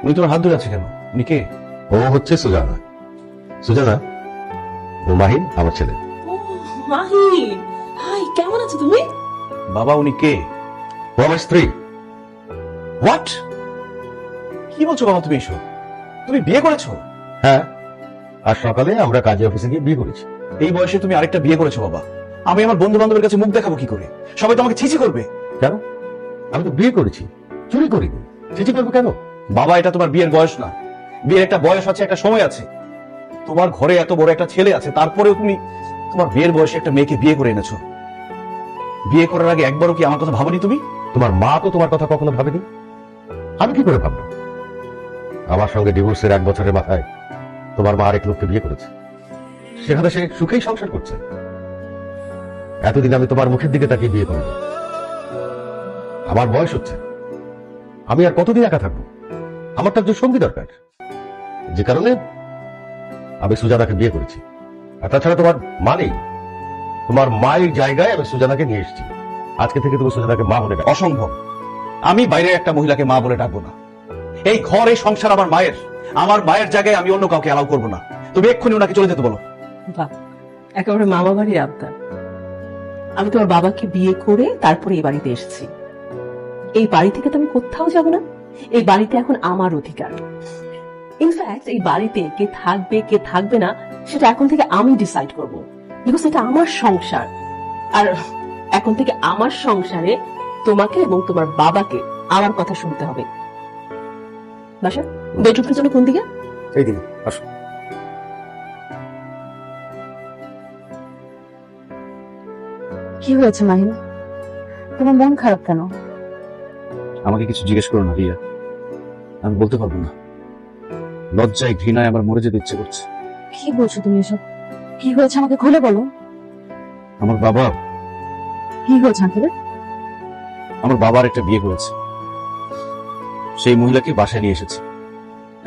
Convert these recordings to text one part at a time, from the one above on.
উনি তোমার হাত ধরে আছে কেন? উনি কে? ও হচ্ছে সুজানা। সুজানা, ও মাহিন, আমার ছেলে। ও মাহিন, হাই, কেমন আছো তুমি? বাবা উনি কে? ও আমার স্ত্রী। হোয়াট? কি বলছো বাবা তুমি এসব? তুমি বিয়ে করেছো? হ্যাঁ, আজ সকালে আমরা কাজী অফিসে গিয়ে বিয়ে করেছি। এই বয়সে তুমি আরেকটা বিয়ে করেছো বাবা? আমি আমার বন্ধু বান্ধবের কাছে মুখ দেখাবো কি করে? সবাই তো আমাকে ছিছি করবে। কেন? আমি তো বিয়ে করেছি, চুরি করিনি। চিঠি করবো কেন? বাবা এটা তোমার বিয়ের বয়স না। বিয়ের একটা বয়স আছে, একটা সময় আছে। তোমার ঘরে এত বড় একটা ছেলে আছে, তারপরেও তুমি তোমার বিয়ের বয়সে একটা মেয়েকে বিয়ে করে এনেছো। বিয়ে করার আগে একবারও কি আমার কথা ভাবনি তুমি? তোমার মা তো তোমার কথা কখনো ভাবেনি। আমি কি করে ভাববো? আমার সঙ্গে ডিভোর্সের 1 বছরের মাথায় তোমার মা আরেক লোককে বিয়ে করেছে, সেখানে সে সুখেই সংসার করছে। এতদিন আমি তোমার মুখের দিকে তাকিয়ে বিয়ে করিনি। আমার বয়স হচ্ছে, আমি আর কতদিন একা থাকবো? আমার তো একজন সঙ্গী দরকার, যে কারণে আমি সুজানাকে বিয়ে করেছি। আর তাছাড়া তোমার মা নেই, তোমার মায়ের জায়গায় আমি সুজানাকে নিয়ে এসেছি। আজকে থেকে তুমি সুজানাকে মা বলে ডাকো। অসম্ভব। আমি বাইরে একটা মহিলাকে মা বলে ডাকবো না। এই ঘর, এই সংসার আমার মায়ের। আমার মায়ের জায়গায় আমি অন্য কাউকে অ্যালাউ করবো না। তুমি এক্ষুনি ওনাকে চলে যেতে বলো। বাহ, একেবারে মামা বাড়ির আবদার। আমি তোমার বাবাকে বিয়ে করে তারপরে এই বাড়িতে এসেছি। এই বাড়ি থেকে তো আমি কোথাও যাব না। এই বাড়িতে এখন আমার অধিকার। ইনফ্যাক্ট এই বাড়িতে কে থাকবে কে থাকবে না সেটা এখন থেকে আমি ডিসাইড করব, বিকজ এটা আমার সংসার। আর এখন থেকে আমার সংসারে তোমাকে এবং তোমার বাবাকে আমার কথা শুনতে হবে। বাসা বেডরুমের জন্য কোন দিকে? এই দিন আসো। কি হয়েছে মাহিন? তোমার মন খারাপ কেন? আমাকে কিছু জিজ্ঞেস করো না রিয়া, আমি বলতে পারবো না। লজ্জায় ঘৃণায় আমার মরে যেতে ইচ্ছে করছে। কি বলছো তুমি এসব? কি হয়েছে আমাকে খুলে বলো। আমার বাবা কি হয়েছে আঙ্কেল? আমার বাবার একটা বিয়ে করেছে, সেই মহিলাকে বাসায় নিয়ে এসেছে।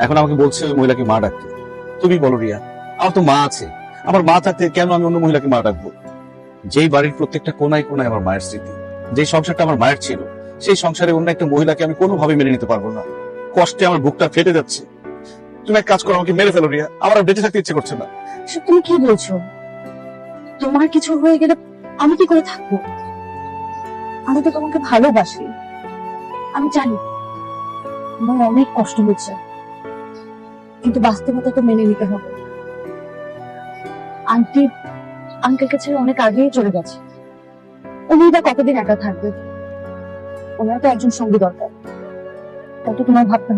এখন আমাকে বলছে ওই মহিলাকে মা ডাকতে। তুমি বলো রিয়া, আমার তো মা আছে। আমার মা থাকতে কেন আমি অন্য মহিলাকে মা ডাকবো? যেই বাড়ির প্রত্যেকটা কোনায় কোনায় আমার মায়ের স্মৃতি, যে সংসারটা আমার মায়ের ছিল, সেই সংসারে অন্য একটা মহিলাকে আমি কোনোভাবে মেনে নিতে পারবো না। কষ্টে আমার বুকটা ফেটে যাচ্ছে। তুমি এক কাজ করো, আমাকে মেরে ফেলো রিয়া, আমার আর বেঁচে থাকতে ইচ্ছে করছে না। এসব তুমি কি বলছো? তোমার কিছু হয়ে গেলে আমি কি করে থাকবো? আমি তো তোমাকে ভালোবাসি। আমি জানি আমার অনেক কষ্ট হচ্ছে, কিন্তু বাস্তবতা তো মেনে নিতে হবে। আন্টি আঙ্কেলকে ছেড়ে অনেক আগেই চলে গেছে। উনি বা কতদিন একা থাকবে? ওনার তো একজন সঙ্গী দরকার। তাই তো তোমার ভাবতে